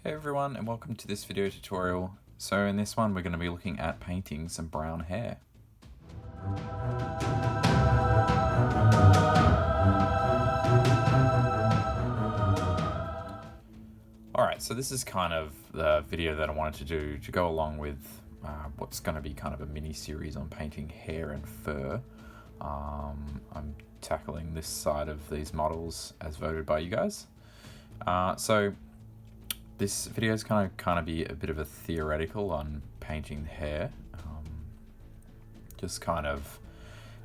Hey everyone, and welcome to this video tutorial. So in this one we're going to be looking at painting some brown hair. Alright, so this is kind of the video that I wanted to do to go along with what's going to be kind of a mini-series on painting hair and fur. I'm tackling this side of these models as voted by you guys. So this video is going to kind of be a bit of a theoretical on painting the hair. Just kind of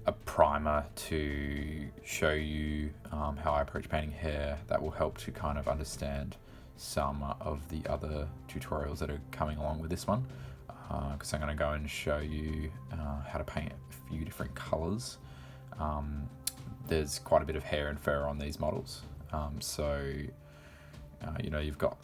a primer to show you how I approach painting hair that will help to kind of understand some of the other tutorials that are coming along with this one. Because I'm going to go and show you how to paint a few different colors. There's quite a bit of hair and fur on these models. You know, you've got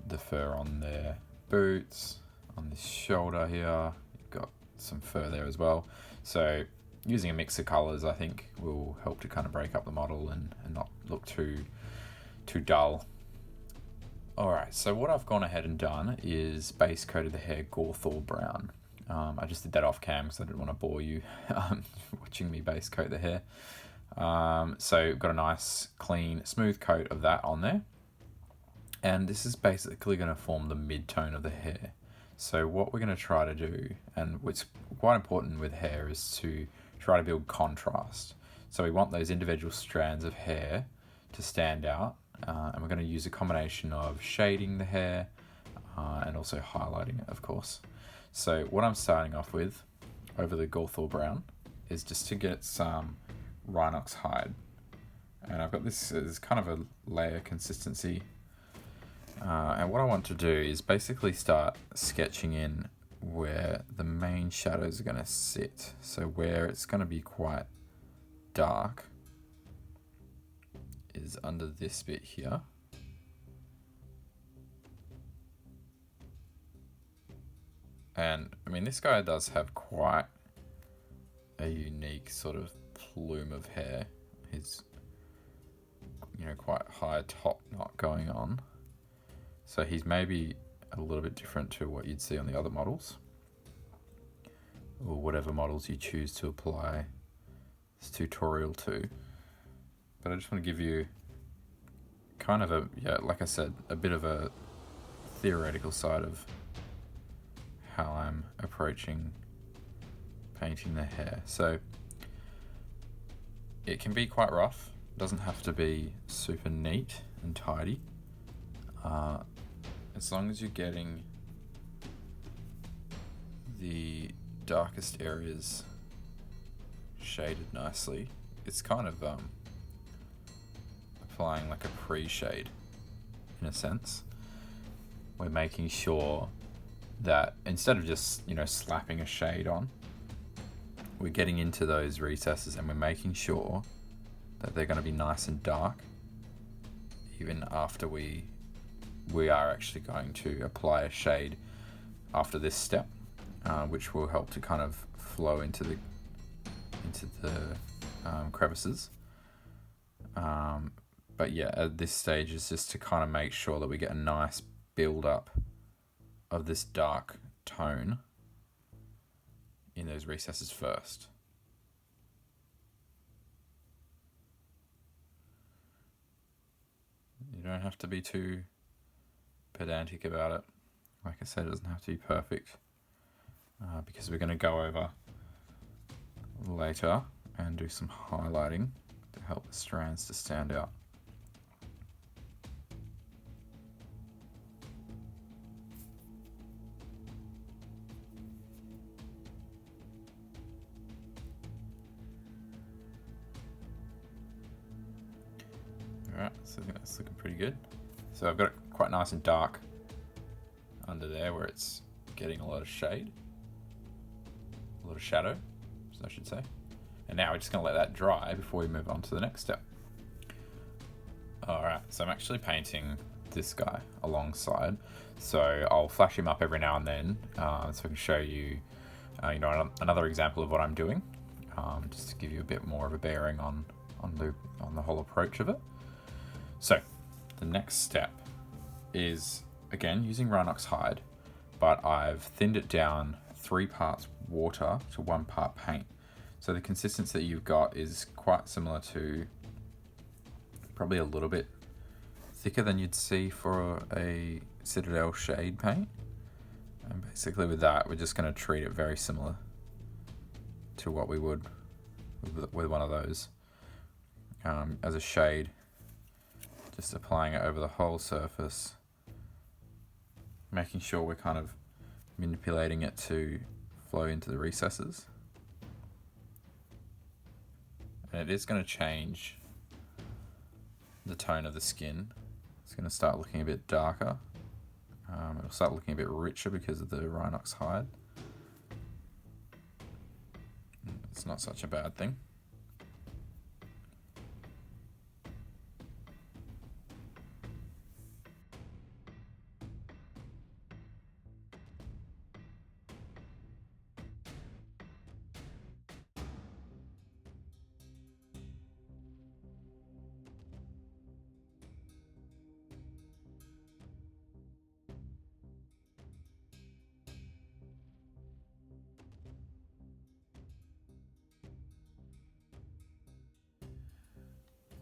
the fur on their boots, on this shoulder here, you've got some fur there as well. So using a mix of colors I think will help to kind of break up the model and not look too dull. Alright, so what I've gone ahead and done is base coated the hair Gorthor brown. I just did that off cam because I didn't want to bore you watching me base coat the hair. So got a nice clean smooth coat of that on there. And this is basically going to form the mid-tone of the hair. So what we're going to try to do, and what's quite important with hair, is to try to build contrast. So we want those individual strands of hair to stand out, and we're going to use a combination of shading the hair and also highlighting it, of course. So what I'm starting off with over the Gorthor brown is just to get some Rhinox hide. And I've got this as kind of a layer consistency. And what I want to do is basically start sketching in where the main shadows are going to sit. So where it's going to be quite dark is under this bit here. And I mean, this guy does have quite a unique sort of plume of hair. He's, you know, quite high top knot going on. So he's maybe a little bit different to what you'd see on the other models, or whatever models you choose to apply this tutorial to. But I just want to give you kind of like I said, a bit of a theoretical side of how I'm approaching painting the hair. So it can be quite rough, it doesn't have to be super neat and tidy. As long as you're getting the darkest areas shaded nicely, it's kind of applying like a pre-shade in a sense. We're making sure that instead of just, you know, slapping a shade on, we're getting into those recesses and we're making sure that they're going to be nice and dark even after we are actually going to apply a shade after this step, which will help to kind of flow into the crevices. But yeah, at this stage is just to kind of make sure that we get a nice build up of this dark tone in those recesses first. You don't have to be too pedantic about it. Like I said, it doesn't have to be perfect, because we're going to go over later and do some highlighting to help the strands to stand out. Alright, so I think that's looking pretty good. So I've got it quite nice and dark under there where it's getting a lot of shade, a lot of shadow, so I should say. And now we're just going to let that dry before we move on to the next step. Alright, so I'm actually painting this guy alongside, so I'll flash him up every now and then so I can show you, you know, another example of what I'm doing, just to give you a bit more of a bearing on the whole approach of it. So the next step is again, using Rhinox hide, but I've thinned it down 3 parts water to 1 part paint. So the consistency that you've got is quite similar to, probably a little bit thicker than you'd see for a Citadel shade paint. And basically with that, we're just going to treat it very similar to what we would with one of those. As a shade, just applying it over the whole surface, making sure we're kind of manipulating it to flow into the recesses. And it is going to change the tone of the skin. It's going to start looking a bit darker. It'll start looking a bit richer because of the Rhinox hide. It's not such a bad thing.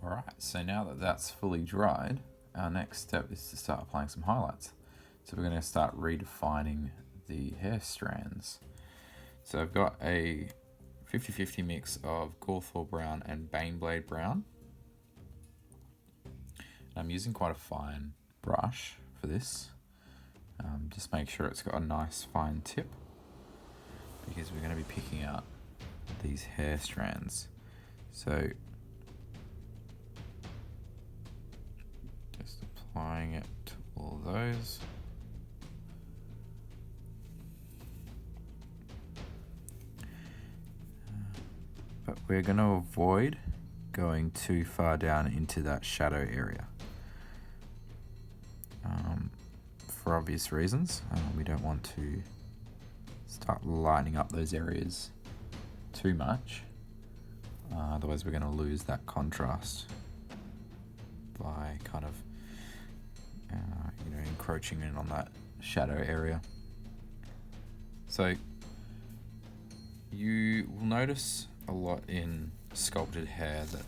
Alright, so now that that's fully dried, our next step is to start applying some highlights. So we're going to start redefining the hair strands. So I've got a 50-50 mix of Gorthor brown and Baneblade brown. I'm using quite a fine brush for this. Just make sure it's got a nice fine tip, because we're going to be picking out these hair strands. So just applying it to all those. But we're going to avoid going too far down into that shadow area. For obvious reasons, we don't want to start lighting up those areas too much. Otherwise we're going to lose that contrast by kind of encroaching in on that shadow area. So you will notice a lot in sculpted hair that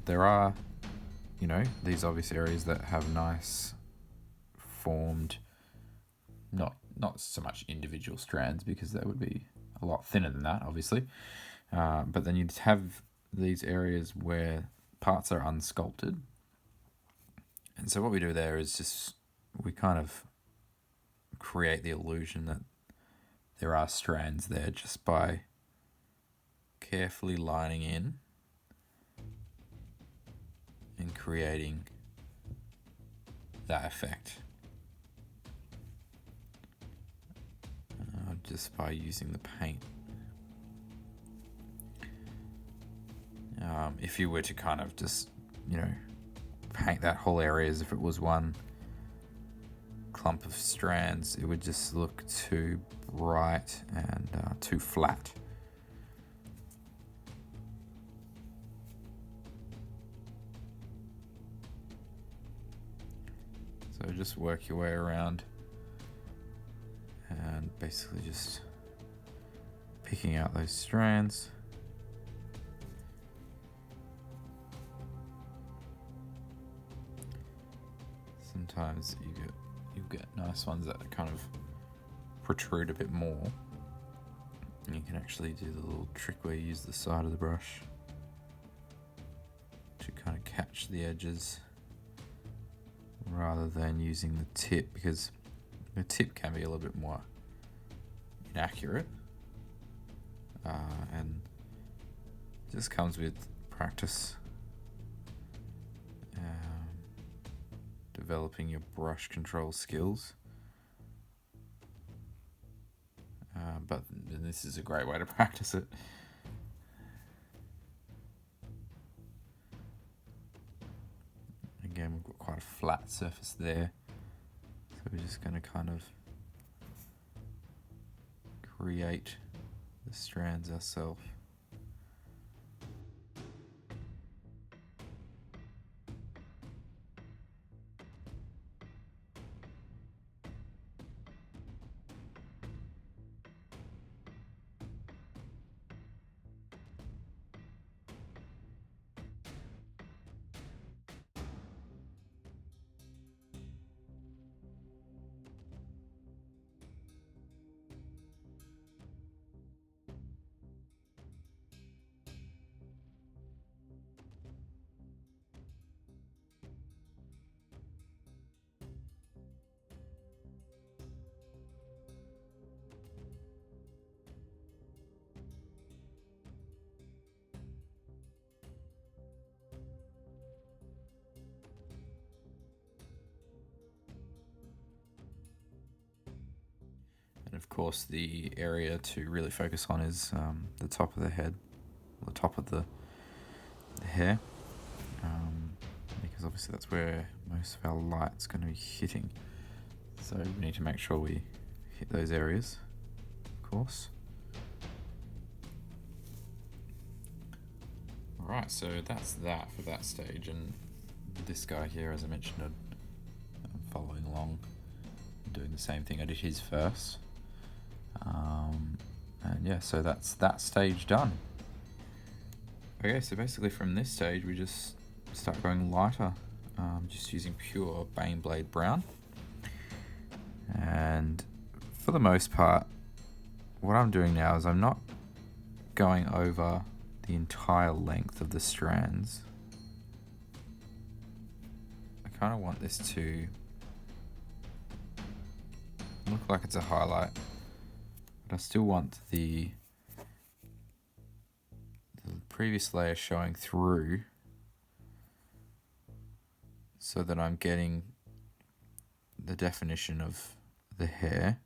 there are, these obvious areas that have nice formed, not so much individual strands, because that would be a lot thinner than that, obviously. But then you'd have these areas where parts are unsculpted. And so what we do there is just, we kind of create the illusion that there are strands there just by carefully lining in and creating that effect. Just by using the paint. If you were to kind of just, paint that whole area as if it was one clump of strands, it would just look too bright and too flat. So just work your way around and basically just picking out those strands. Sometimes you get nice ones that kind of protrude a bit more. And you can actually do the little trick where you use the side of the brush to kind of catch the edges rather than using the tip, because the tip can be a little bit more inaccurate, and just comes with practice, developing your brush control skills. But this is a great way to practice it. Again, we've got quite a flat surface there, so we're just going to kind of create the strands ourselves. And of course the area to really focus on is the top of the head, or the top of the hair, because obviously that's where most of our light's going to be hitting. So we need to make sure we hit those areas, of course. Alright, so that's that for that stage, and this guy here, as I mentioned, I'm following along, doing the same thing. I did his first. And yeah, so that's that stage done. Okay, so basically from this stage we just start going lighter, just using pure Baneblade brown. And for the most part, what I'm doing now is I'm not going over the entire length of the strands. I kind of want this to look like it's a highlight, but I still want the previous layer showing through, so that I'm getting the definition of the hair,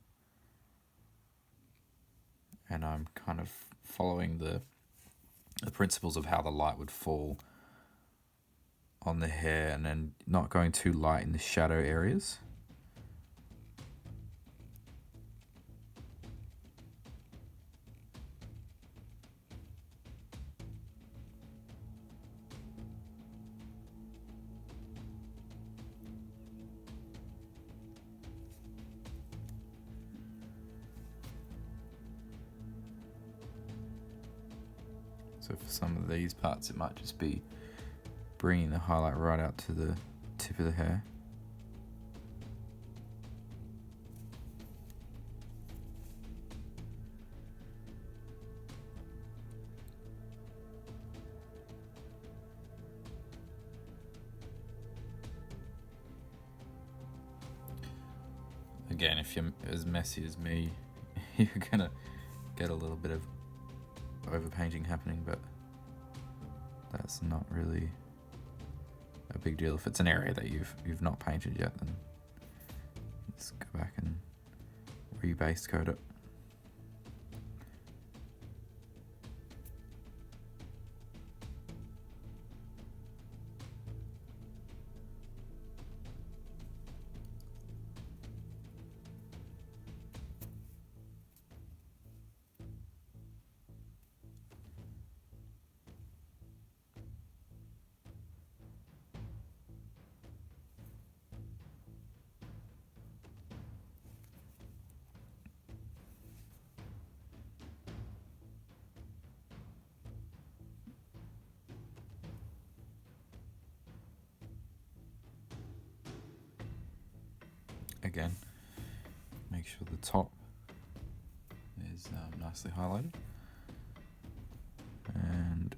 and I'm kind of following the principles of how the light would fall on the hair, and then not going too light in the shadow areas. So for some of these parts it might just be bringing the highlight right out to the tip of the hair. Again, if you're as messy as me, you're gonna get a little bit of overpainting happening, but that's not really a big deal. If it's an area that you've not painted yet, then just go back and rebase coat it. Again, make sure the top is nicely highlighted, and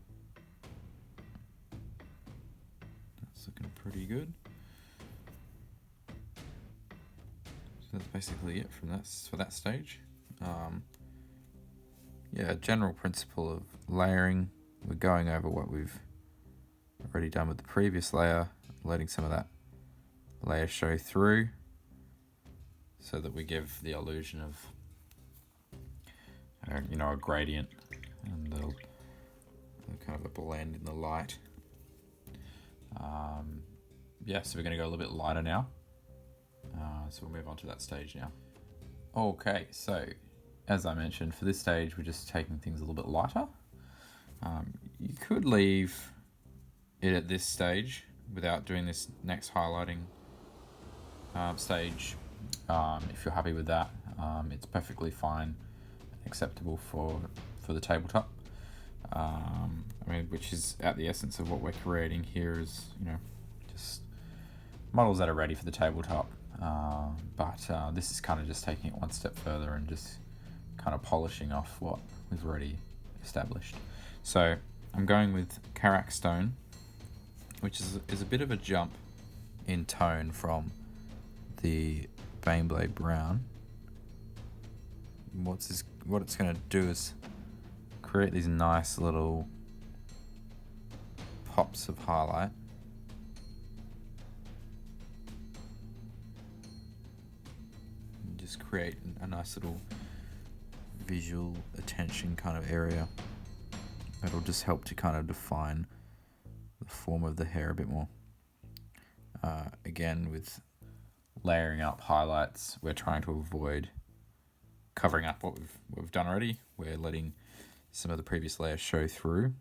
that's looking pretty good. So that's basically it from for that stage. Yeah, general principle of layering. We're going over what we've already done with the previous layer, letting some of that layer show through, so that we give the illusion of a gradient and kind of a blend in the light. Yeah, so we're going to go a little bit lighter now. So we'll move on to that stage now. Okay, so as I mentioned, for this stage we're just taking things a little bit lighter. You could leave it at this stage without doing this next highlighting stage. If you're happy with that, it's perfectly fine, acceptable for the tabletop. Which is at the essence of what we're creating here, is just models that are ready for the tabletop. But this is kind of just taking it one step further and just kind of polishing off what we've already established. So I'm going with Karak Stone, which is a bit of a jump in tone from the Baneblade brown. What it's going to do is create these nice little pops of highlight. And just create a nice little visual attention kind of area. It'll just help to kind of define the form of the hair a bit more. Again, with layering up highlights, we're trying to avoid covering up what we've done already. We're letting some of the previous layers show through.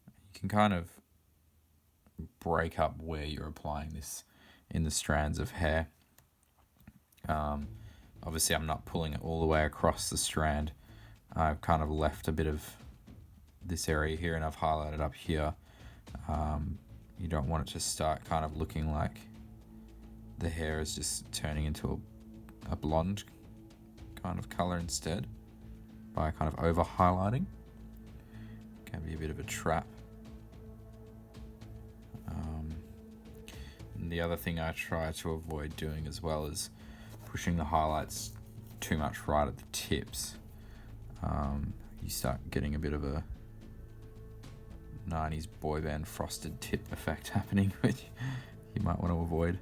You can kind of break up where you're applying this in the strands of hair. Obviously I'm not pulling it all the way across the strand. I've kind of left a bit of this area here and I've highlighted up here. You don't want it to start kind of looking like the hair is just turning into a blonde kind of color instead, by kind of over highlighting. Can be a bit of a trap. And the other thing I try to avoid doing as well is pushing the highlights too much right at the tips. You start getting a bit of a 90s boy band frosted tip effect happening, which you might want to avoid.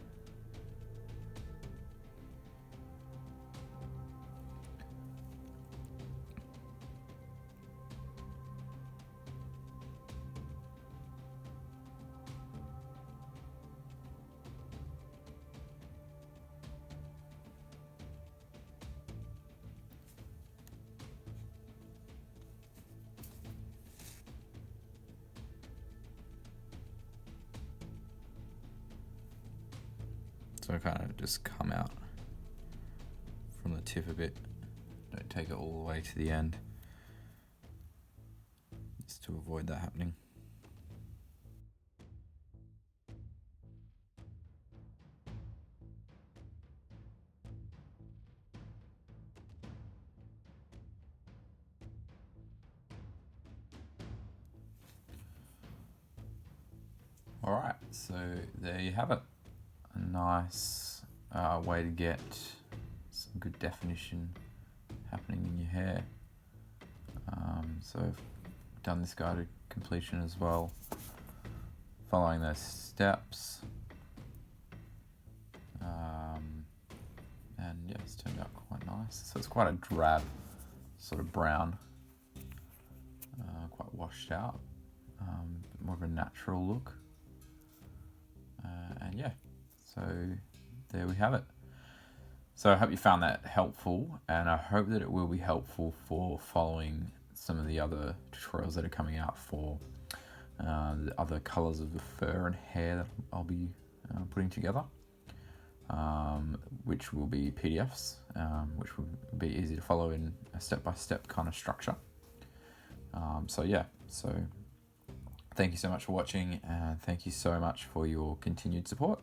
So I kind of just come out from the tip a bit, don't take it all the way to the end, just to avoid that happening. Alright, so there you have it. A nice way to get some good definition happening in your hair. So I've done this guy to completion as well, following those steps. And yeah, it's turned out quite nice. So it's quite a drab sort of brown, quite washed out, more of a natural look. And yeah, so there we have it. So I hope you found that helpful, and I hope that it will be helpful for following some of the other tutorials that are coming out for the other colours of the fur and hair that I'll be putting together, which will be PDFs, which will be easy to follow in a step-by-step kind of structure. So yeah, so thank you so much for watching, and thank you so much for your continued support.